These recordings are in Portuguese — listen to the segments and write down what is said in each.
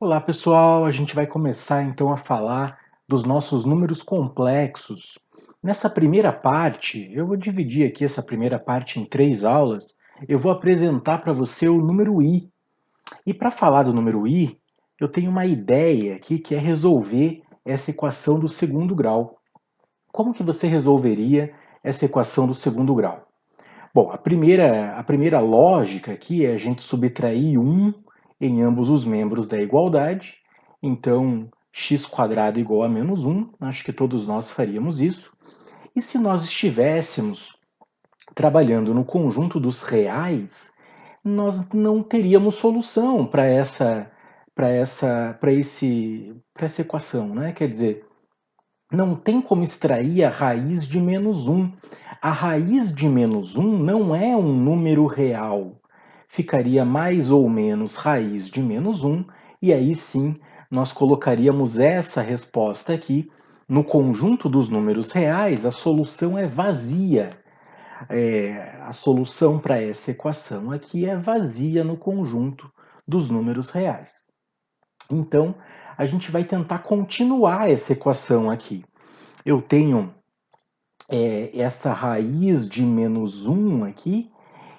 Olá, pessoal! A gente vai começar então a falar dos nossos números complexos. Nessa primeira parte, eu vou dividir aqui essa primeira parte em 3 aulas. Eu vou apresentar para você o número i. E para falar do número i, eu tenho uma ideia aqui que é resolver essa equação do segundo grau. Como que você resolveria essa equação do segundo grau? Bom, a primeira lógica aqui é a gente subtrair 1 em ambos os membros da igualdade. Então, x² igual a -1. Acho que todos nós faríamos isso. E se nós estivéssemos trabalhando no conjunto dos reais, nós não teríamos solução para essa equação, né? Quer dizer, não tem como extrair a raiz de -1. A raiz de -1 não é um número real. Ficaria mais ou menos raiz de -1, e aí sim nós colocaríamos essa resposta aqui no conjunto dos números reais. A solução é vazia. A solução para essa equação aqui é vazia no conjunto dos números reais. Então, a gente vai tentar continuar essa equação aqui. Eu tenho essa raiz de -1 aqui,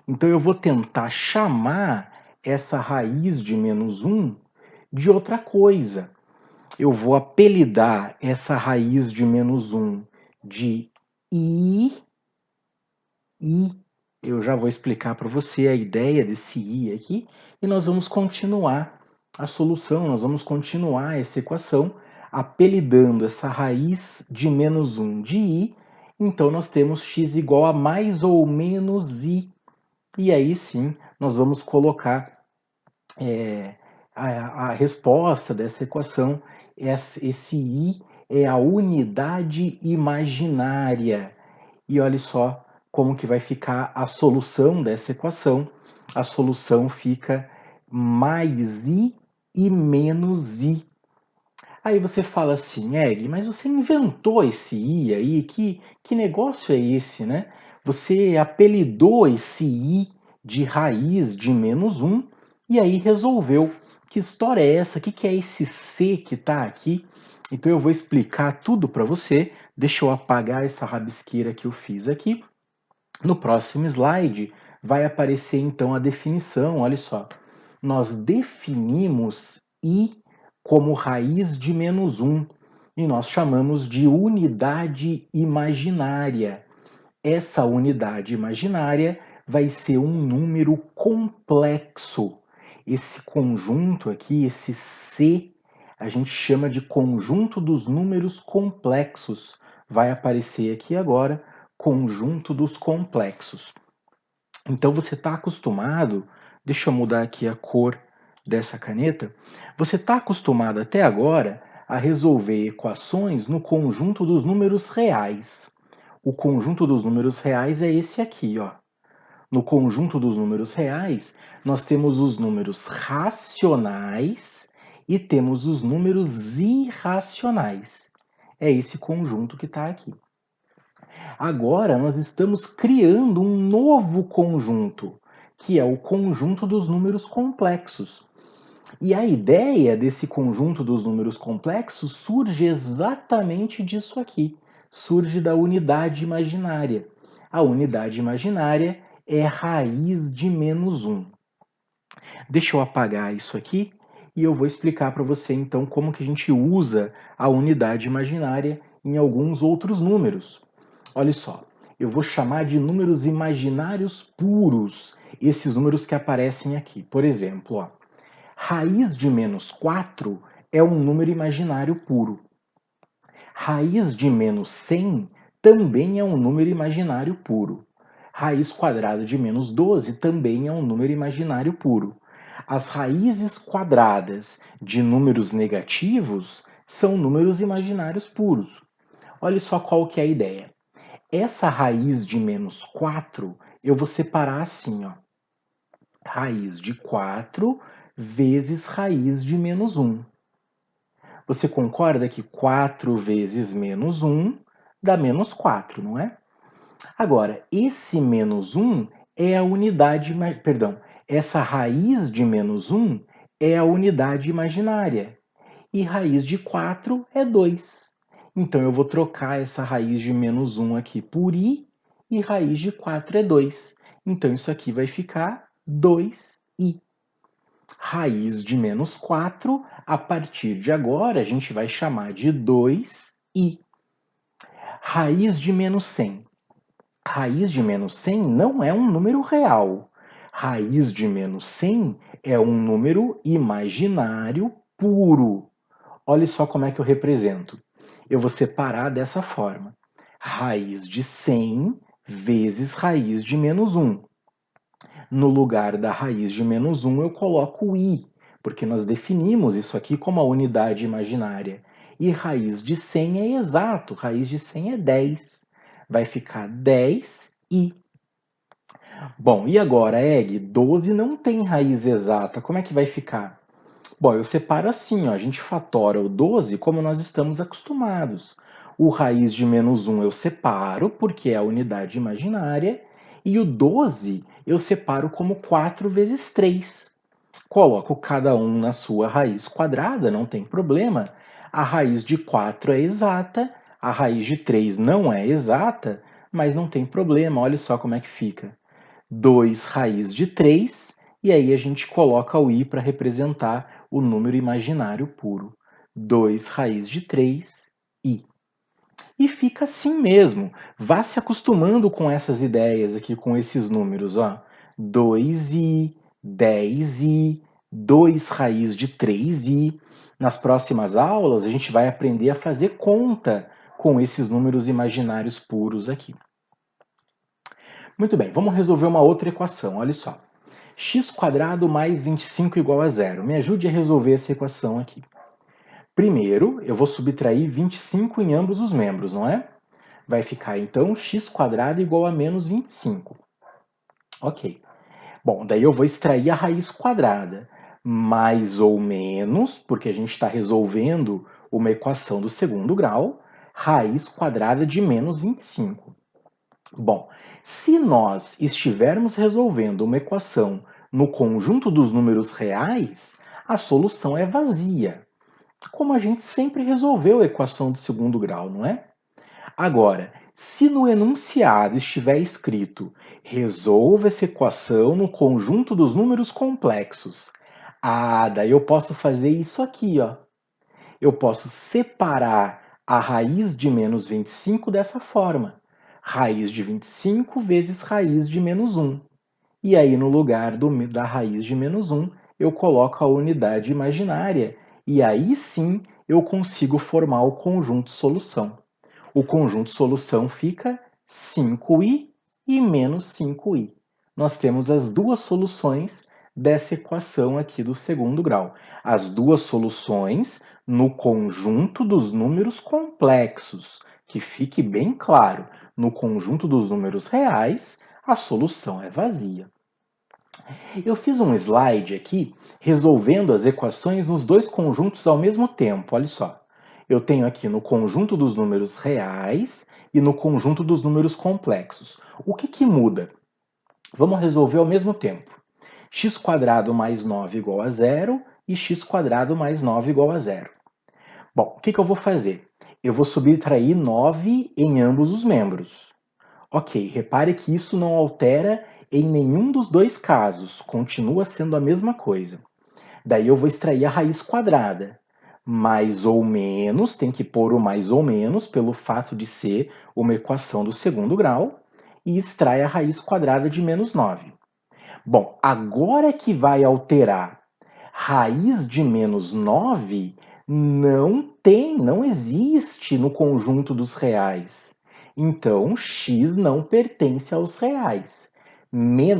então eu vou tentar chamar essa raiz de -1 de outra coisa. Eu vou apelidar essa raiz de -1 de i. Eu já vou explicar para você a ideia desse i aqui, e nós vamos continuar a solução, nós vamos continuar essa equação apelidando essa raiz de -1 de i. Então nós temos x igual a mais ou menos i. E aí sim nós vamos colocar a resposta dessa equação. Esse i é a unidade imaginária. E olha só como que vai ficar a solução dessa equação. A solução fica mais i e menos i. Aí você fala assim, Egg, mas você inventou esse i aí? Que negócio é esse, né? Você apelidou esse i de raiz de -1 e aí resolveu. Que história é essa? O que é esse c que está aqui? Então eu vou explicar tudo para você. Deixa eu apagar essa rabisqueira que eu fiz aqui. No próximo slide vai aparecer então a definição. Olha só, nós definimos i como raiz de -1 e nós chamamos de unidade imaginária. Essa unidade imaginária vai ser um número complexo. Esse conjunto aqui, esse C, a gente chama de conjunto dos números complexos. Vai aparecer aqui agora, conjunto dos complexos. Então você está acostumado, deixa eu mudar aqui a cor dessa caneta, você está acostumado até agora a resolver equações no conjunto dos números reais. O conjunto dos números reais é esse aqui, ó. No conjunto dos números reais, nós temos os números racionais e temos os números irracionais. É esse conjunto que está aqui. Agora nós estamos criando um novo conjunto, que é o conjunto dos números complexos. E a ideia desse conjunto dos números complexos surge exatamente disso aqui. Surge da unidade imaginária. A unidade imaginária é raiz de -1. Deixa eu apagar isso aqui e eu vou explicar para você então como que a gente usa a unidade imaginária em alguns outros números. Olha só, eu vou chamar de números imaginários puros esses números que aparecem aqui. Por exemplo, ó, raiz de -4 é um número imaginário puro. Raiz de -100 também é um número imaginário puro. Raiz quadrada de -12 também é um número imaginário puro. As raízes quadradas de números negativos são números imaginários puros. Olha só qual que é a ideia. Essa raiz de -4 eu vou separar assim, ó. Raiz de 4 vezes raiz de -1. Você concorda que 4 vezes -1 dá -4, não é? Agora, esse -1 é a unidade, perdão, essa raiz de -1 é a unidade imaginária. E raiz de 4 é 2. Então, eu vou trocar essa raiz de menos 1 aqui por i, e raiz de 4 é 2. Então, isso aqui vai ficar 2i. Raiz de menos 4, a partir de agora, a gente vai chamar de 2i. Raiz de menos 100. Raiz de menos 100 não é um número real. Raiz de menos 100 é um número imaginário puro. Olha só como é que eu represento. Eu vou separar dessa forma. Raiz de 100 vezes raiz de menos 1. No lugar da raiz de menos 1, eu coloco i, porque nós definimos isso aqui como a unidade imaginária. E raiz de 100 é exato, raiz de 100 é 10. Vai ficar 10i. Bom, e agora, Egg, 12 não tem raiz exata, como é que vai ficar? Bom, eu separo assim, ó, a gente fatora o 12 como nós estamos acostumados. O raiz de menos 1 eu separo, porque é a unidade imaginária, e o 12 eu separo como 4 vezes 3. Coloco cada um na sua raiz quadrada, não tem problema. A raiz de 4 é exata, a raiz de 3 não é exata, mas não tem problema, olha só como é que fica. 2 raiz de 3, e aí a gente coloca o i para representar o número imaginário puro. 2 raiz de 3i. E fica assim mesmo. Vá se acostumando com essas ideias aqui, com esses números. Ó. 2i, 10i, 2 raiz de 3i. Nas próximas aulas, a gente vai aprender a fazer conta com esses números imaginários puros aqui. Muito bem, vamos resolver uma outra equação. Olha só. X² mais 25 igual a zero. Me ajude a resolver essa equação aqui. Primeiro, eu vou subtrair 25 em ambos os membros, não é? Vai ficar, então, x² igual a menos 25. Ok. Bom, daí eu vou extrair a raiz quadrada. Mais ou menos, porque a gente está resolvendo uma equação do segundo grau, raiz quadrada de menos 25. Bom, se nós estivermos resolvendo uma equação no conjunto dos números reais, a solução é vazia, como a gente sempre resolveu a equação do segundo grau, não é? Agora, se no enunciado estiver escrito resolva essa equação no conjunto dos números complexos, daí eu posso fazer isso aqui, ó. Eu posso separar a raiz de menos 25 dessa forma. Raiz de 25 vezes raiz de menos 1. E aí, no lugar da raiz de menos 1, eu coloco a unidade imaginária. E aí sim eu consigo formar o conjunto solução. O conjunto solução fica 5i e menos 5i. Nós temos as duas soluções dessa equação aqui do segundo grau. As duas soluções no conjunto dos números complexos. Que fique bem claro, no conjunto dos números reais, a solução é vazia. Eu fiz um slide aqui resolvendo as equações nos dois conjuntos ao mesmo tempo, olha só. Eu tenho aqui no conjunto dos números reais e no conjunto dos números complexos. O que muda? Vamos resolver ao mesmo tempo. X² mais 9 igual a zero e x² mais 9 igual a zero. Bom, o que eu vou fazer? Eu vou subtrair 9 em ambos os membros. Ok, repare que isso não altera em nenhum dos dois casos, continua sendo a mesma coisa. Daí eu vou extrair a raiz quadrada. Mais ou menos, tem que pôr o mais ou menos pelo fato de ser uma equação do segundo grau, e extrai a raiz quadrada de menos 9. Bom, agora é que vai alterar. Raiz de menos 9 não existe no conjunto dos reais. Então, x não pertence aos reais.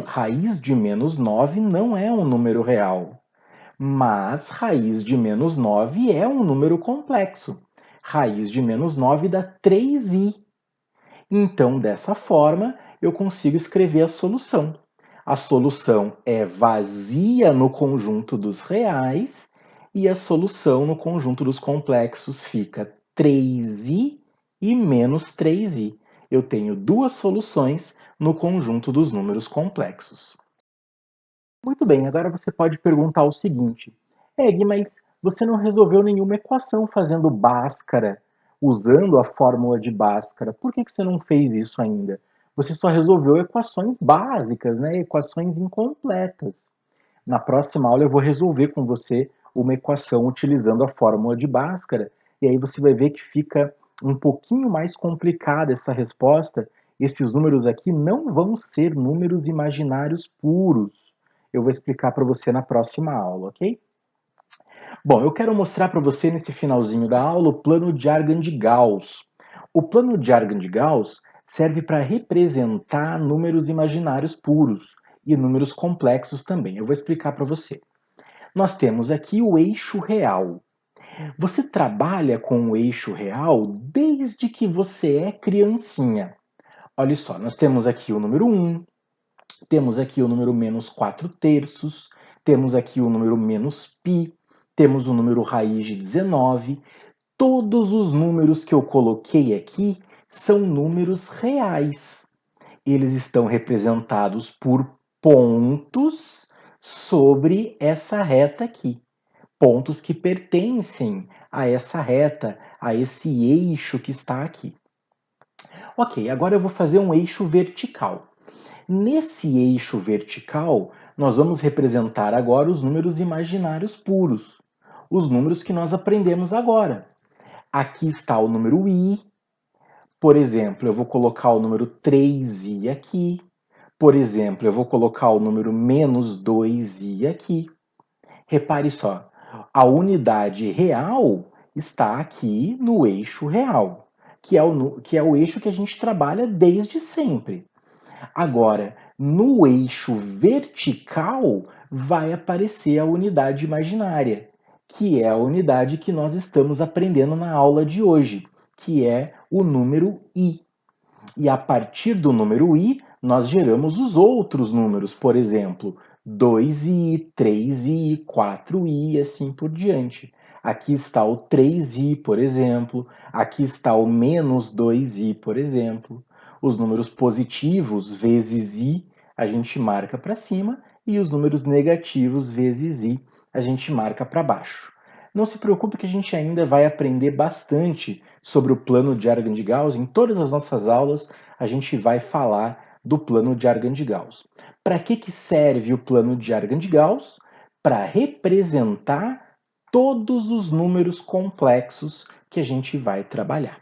Raiz de menos 9 não é um número real. Mas raiz de menos 9 é um número complexo. Raiz de menos 9 dá 3i. Então, dessa forma, eu consigo escrever a solução. A solução é vazia no conjunto dos reais e a solução no conjunto dos complexos fica 3i e menos 3i. Eu tenho duas soluções no conjunto dos números complexos. Muito bem, agora você pode perguntar o seguinte: Gui, mas você não resolveu nenhuma equação fazendo Bhaskara, usando a fórmula de Bhaskara. Por que você não fez isso ainda? Você só resolveu equações básicas, né? Equações incompletas. Na próxima aula eu vou resolver com você uma equação utilizando a fórmula de Bhaskara, e aí você vai ver que fica um pouquinho mais complicada essa resposta. Esses números aqui não vão ser números imaginários puros. Eu vou explicar para você na próxima aula, ok? Bom, eu quero mostrar para você nesse finalzinho da aula o plano de Argand de Gauss. O plano de Argand de Gauss serve para representar números imaginários puros e números complexos também. Eu vou explicar para você. Nós temos aqui o eixo real. Você trabalha com o eixo real desde que você é criancinha. Olha só, nós temos aqui o número 1, temos aqui o número menos 4 terços, temos aqui o número menos π, temos o número raiz de 19. Todos os números que eu coloquei aqui são números reais. Eles estão representados por pontos sobre essa reta aqui. Pontos que pertencem a essa reta, a esse eixo que está aqui. Ok, agora eu vou fazer um eixo vertical. Nesse eixo vertical, nós vamos representar agora os números imaginários puros, os números que nós aprendemos agora. Aqui está o número i, por exemplo, eu vou colocar o número 3i aqui, por exemplo, eu vou colocar o número menos 2i aqui. Repare só, a unidade real está aqui no eixo real, que é o eixo que a gente trabalha desde sempre. Agora, no eixo vertical vai aparecer a unidade imaginária, que é a unidade que nós estamos aprendendo na aula de hoje, que é o número i. E a partir do número i, nós geramos os outros números, por exemplo, 2i, 3i, 4i e assim por diante. Aqui está o 3i, por exemplo, aqui está o menos 2i, por exemplo. Os números positivos vezes i a gente marca para cima e os números negativos vezes i a gente marca para baixo. Não se preocupe que a gente ainda vai aprender bastante sobre o plano de Argand de Gauss. Em todas as nossas aulas a gente vai falar do plano de Argand de Gauss. Para que serve o plano de Argand de Gauss? Para representar todos os números complexos que a gente vai trabalhar.